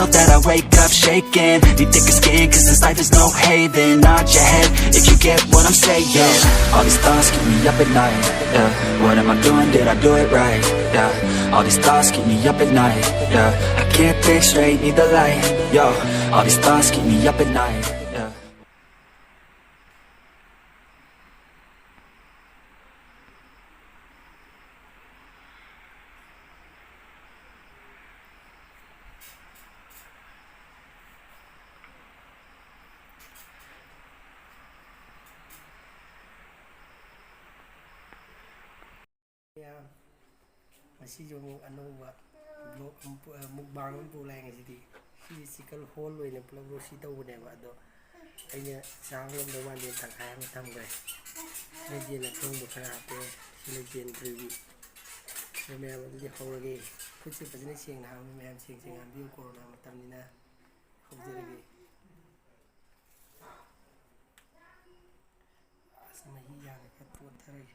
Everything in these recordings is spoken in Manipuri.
feel that I wake up shaking. Need thicker skin, cause this life is no haven. Nod your head if you get what I'm saying. All these thoughts keep me up at night, yeah. What am I doing, did I do it right, yeah. All these thoughts keep me up at night, yeah. I can't think straight, need the light, yo. All these thoughts keep me up at night, yeah. ꯃꯁꯤꯁꯨ ꯑꯃꯨꯛ ꯑꯅꯧꯕ ꯕ꯭ꯂꯣꯛ ꯃꯨꯛꯕꯥꯡ ꯑꯃ ꯄꯨꯔꯛꯑꯦ ꯉꯁꯤꯗꯤ ꯁꯤ ꯆꯤꯀꯟ ꯍꯣꯜ ꯑꯣꯏꯅ ꯄꯨꯂꯞ ꯔꯣꯁꯤ ꯇꯧꯕꯅꯦꯕ ꯑꯗꯣ ꯑꯩꯅ ꯆꯥꯡ ꯉꯝꯗꯧ ꯃꯥꯟꯗꯦ ꯇꯪꯈꯥꯏ ꯑꯃ ꯊꯝꯈ꯭ꯔꯦ ꯁꯤꯅ ꯌꯦꯟ ꯑꯊꯣꯡꯕ ꯈꯔ ꯍꯥꯞꯄꯦ ꯁꯤꯅ ꯌꯦꯟ ꯒ꯭ꯔꯦꯚꯤ ꯑꯗꯣ ꯃꯌꯥꯝ ꯑꯗꯨꯗꯤ ꯍꯧꯔꯒꯦ ꯈꯨꯠꯁꯦ ꯐꯖꯅ ꯁꯦꯡꯅ ꯍꯥꯝꯃꯤ ꯃꯌꯥꯝ ꯁꯦꯡ ꯍꯥꯝꯕꯤꯌꯨ ꯀꯣꯔꯣꯅꯥ ꯃꯇꯝꯅꯤꯅ ꯍꯧꯖꯔꯒꯦ ꯑꯁ ꯃꯍꯤ ꯌꯥꯝꯅ ꯈꯔ ꯇꯣꯠꯊꯔꯒꯦ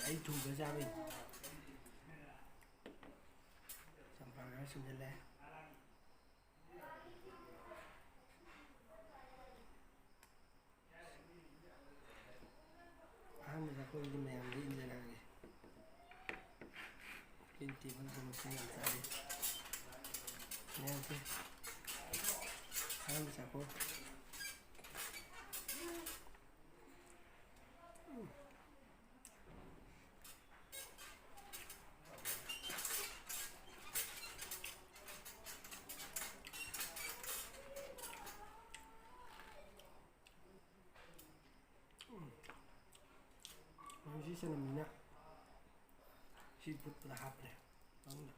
ꯑꯩ ꯊꯨꯝꯕ ꯆꯥꯕꯩ ꯆꯝꯄ꯭ꯔꯥ ꯈꯔ ꯁꯨꯝꯖꯤꯜꯂꯦ ꯑꯍꯥꯟꯕꯗ ꯑꯩꯈꯣꯏꯒꯤ ꯃꯌꯥꯝꯗ ꯏꯟꯖꯔꯛꯑꯒꯦ ꯑꯩꯈꯣꯏ ꯇꯦꯕꯜꯗꯃꯛꯇ ꯌꯥꯝ ꯆꯥꯔꯤ ꯃꯌꯥꯝꯁꯦ ꯑꯍꯥꯟꯕ ꯆꯥꯈꯣ ꯃꯁꯤ ꯆꯅꯝꯅꯤꯅ ꯁꯤ ꯐꯨꯠꯄꯗ ꯍꯥꯞꯄ꯭ꯔꯦ ꯃꯅꯨꯡꯗ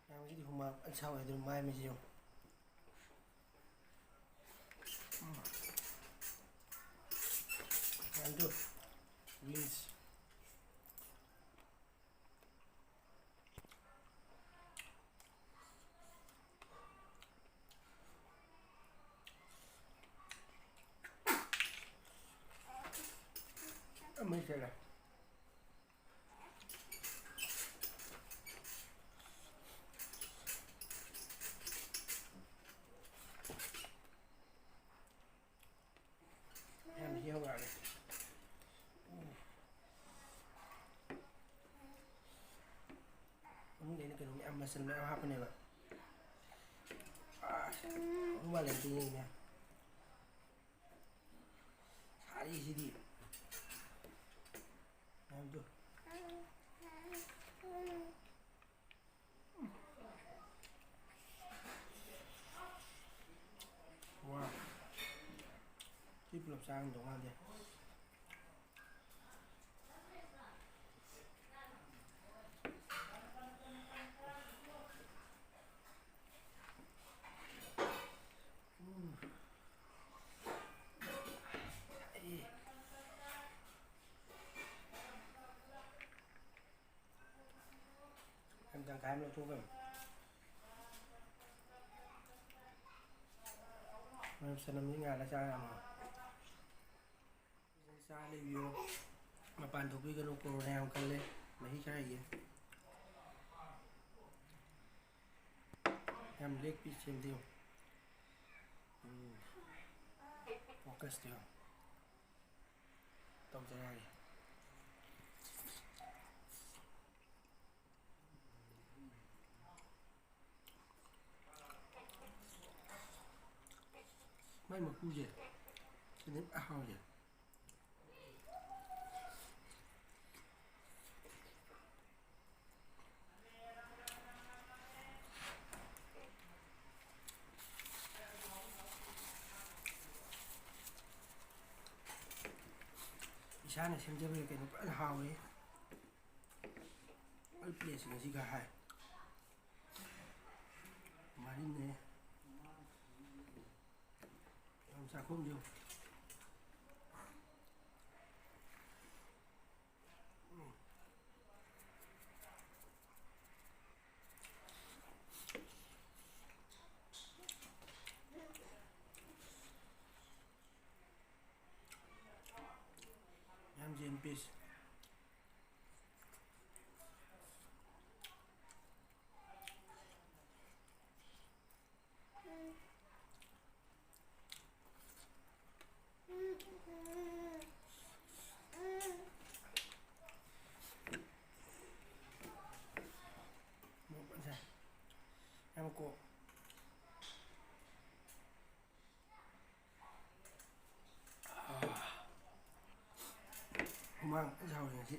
ꯃꯁꯤꯗꯤ ꯍꯨꯃꯥꯡ ꯁꯥꯎꯋꯦ ꯑꯗꯨꯅ ꯃꯥꯏ ꯃꯁꯤ ꯌꯦꯡꯉꯨ and do wings. Mesela hem şey var. Ini ni kan ni amasan ni apa ni ba? Rumah lagi ni ni. Hari sini. Nampak. Wow. Ini belum sang dong aja. Chẳng cái nó thu về mình sẽ nằm những ngày là sao làm xa review mà bạn thuộc cái cô nào cần lên mấy cái gì em liếc bị xem tiêu focus tiêu tổng ra này mấy một khu gì cho đến ao gì sáng này xem chơi cái nó rất là hào ấy ꯑꯩ ꯄ꯭ꯂꯦꯠꯁꯤꯡ ꯑꯁꯤ ꯈꯔ ꯍꯥꯏ ꯃꯔꯤꯅꯦ ꯌꯥꯝ ꯆꯥꯛꯈꯨꯝꯁꯨ ꯌꯥꯝ ꯖꯦꯟ ꯄꯤꯁ ꯌꯥꯝ ꯀꯣꯛ ꯍꯨꯃꯥꯡ ꯁꯥꯎꯔꯤ ꯉꯁꯤ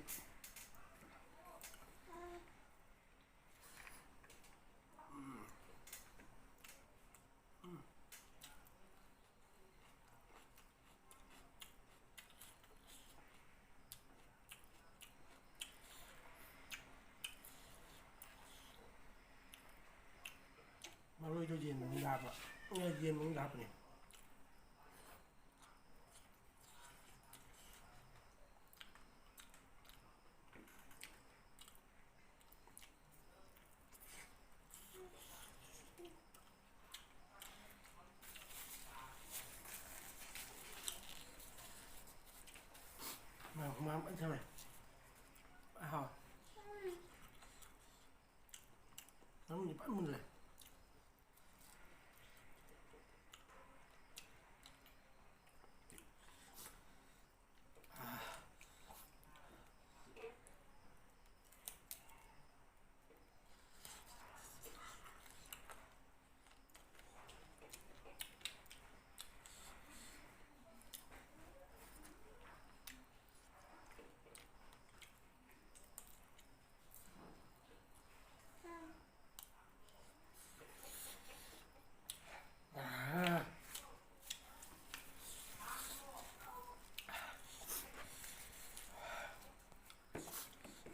ꯃꯔꯣꯏꯗꯣ ꯌꯦꯟ ꯃꯅꯨꯡꯗ ꯍꯥꯞꯄ ꯌꯦꯟ ꯃꯅꯨꯡꯗ ꯍꯥꯞꯄꯅꯦ ꯍꯨꯃꯥꯡ ꯐꯖꯅ ꯁꯧꯔꯦ ꯍꯥꯎ ꯃꯅꯨꯡꯗꯤ ꯐꯖꯅ ꯃꯨꯜꯂꯦ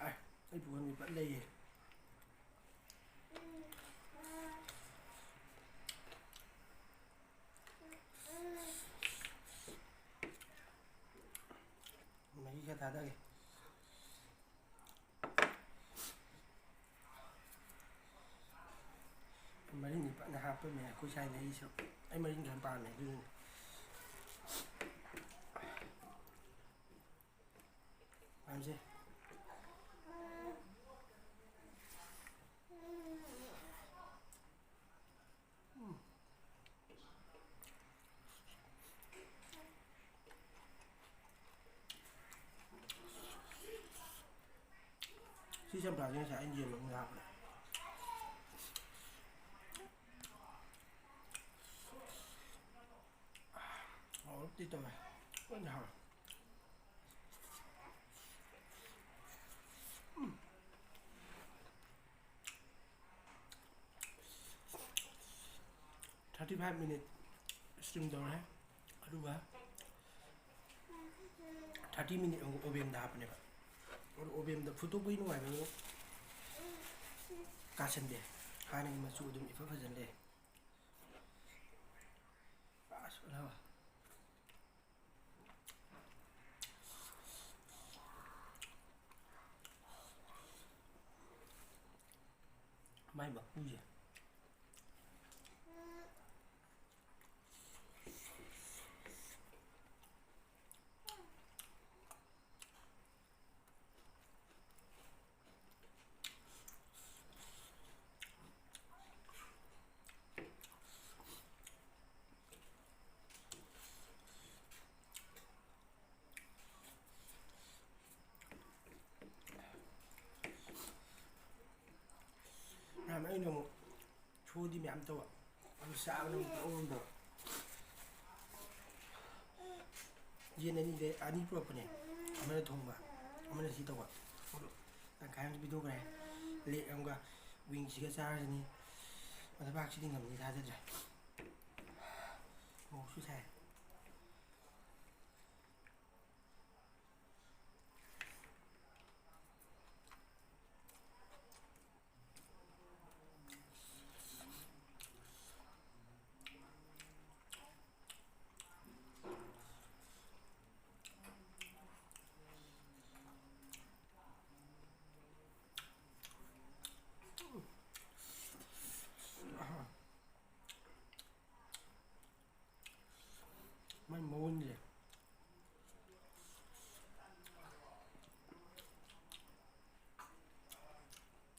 ꯑꯩ ꯄꯨꯈꯝꯗꯤ ꯐꯖꯅ ꯂꯩꯌꯦ ꯃꯍꯤ ꯈꯔ ꯊꯥꯗꯒꯦ ꯃꯔꯤꯟꯗꯤ ꯐꯖꯅ ꯍꯥꯞꯄꯝꯃꯦ ꯑꯩꯈꯣꯏ ꯁꯥꯏꯅ ꯑꯩꯁꯨ ꯑꯩ ꯃꯔꯤꯟ ꯈꯔ ꯄꯥꯝꯃꯦ ꯑꯗꯨꯅꯤ ꯄꯥꯝꯖꯦ ꯁꯤ ꯆꯝꯄ꯭ꯔꯥꯁꯦ ꯉꯁꯥꯏ ꯑꯩꯅ ꯌꯦꯟ ꯃꯅꯨꯡꯗ ꯍꯥꯞꯄꯅꯦ ꯍꯥꯎꯔꯞꯇꯤ ꯇꯧꯋꯦ ꯂꯣꯏꯅ ꯍꯥꯎꯔꯦ 35 minute steam ꯇꯧꯔꯦ ꯑꯗꯨꯒ 30 minute ꯑꯃꯨꯛ ꯑꯣꯚꯦꯟꯗ ꯍꯥꯞꯄꯅꯦꯕ ꯑꯣꯚꯦꯟꯗ ꯐꯨꯠꯇꯣꯛꯄꯒꯤ ꯅꯨꯡꯉꯥꯏꯕꯅꯤ ꯀꯥꯁꯟꯗꯦ ꯍꯥꯟꯅꯒꯤ ꯃꯆꯨ ꯑꯗꯨꯝ ꯏꯐ ꯐꯖꯅ ꯂꯩ ꯑꯁ ꯐꯖꯅ ꯃꯥꯏ ꯃꯀꯨꯁꯦ ꯑꯩꯅ ꯑꯃꯨꯛ ꯁꯣꯗꯤ ꯃꯌꯥꯝ ꯇꯧꯕ ꯑꯗꯨ ꯆꯥꯕꯅ ꯑꯃꯨꯛ ꯉꯝꯗꯕ ꯌꯦꯟ ꯑꯅꯤ ꯄꯨꯔꯛꯄꯅꯦ ꯑꯃꯅ ꯊꯣꯡꯕ ꯑꯃꯅ ꯁꯤ ꯇꯧꯕ ꯑꯗꯨ ꯇꯪꯈꯥꯏ ꯑꯃꯁꯨ ꯄꯤꯊꯣꯛꯈ꯭ꯔꯦ ꯂꯦꯛ ꯑꯃꯒ ꯋꯤꯡꯁꯤꯒ ꯆꯥꯔꯁꯤꯅꯤ ꯃꯊꯕꯥꯛꯁꯤꯗꯤ ꯉꯝꯅꯤ ꯊꯥꯖꯗ꯭ꯔꯦ ꯃꯣꯔꯣꯛꯁꯨ ꯁꯥꯏ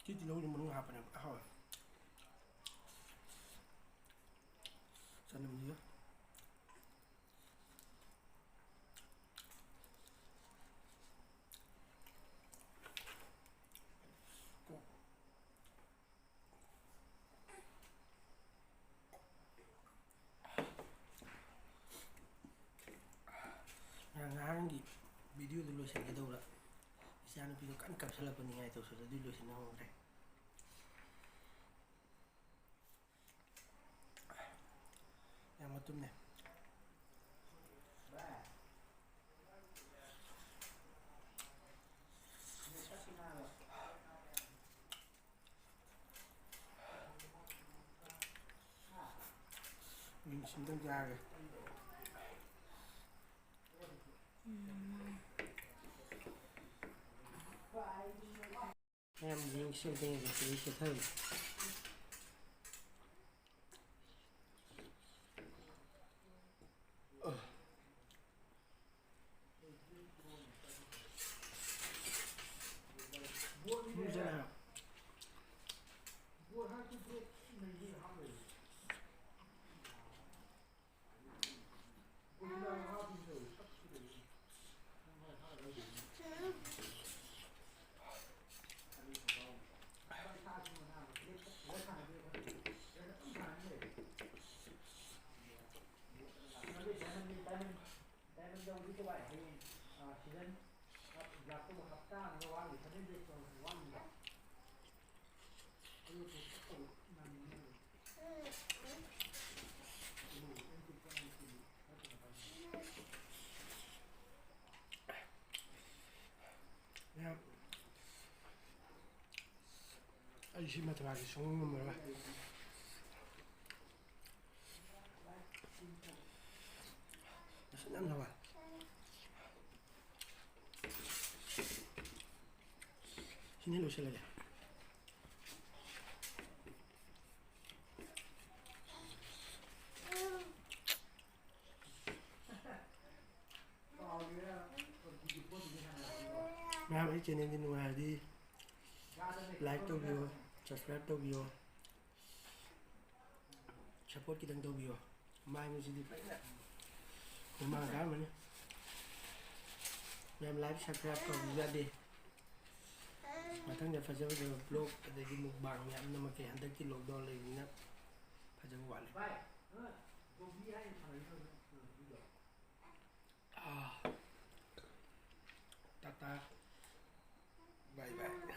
ที่ที่เราอยู่มันหาไปเนี่ยอ้าวฉันมันเยอะngang di video dulu saya kita udah bisa anu video kan kapsul apa nih itu sudah dulu sih nang rek yang matum nih mình xin tăng gia rồi em riêng siêu tinh và xử lý siêu thơm như thế nào Ay, sí me atrae, son un número. Masih enam lah. Sini lu sila dia. Nah, ini channel ini nuai di like to view, subscribe to view, support kita to view. Mai mesti di memang kan mana? Yang like subscribe to view ada. Matang dia fazia video vlog ada di mukbang ya, nama kayak ada kilo $1 ini nak fazia buat le. Tata, bye bye.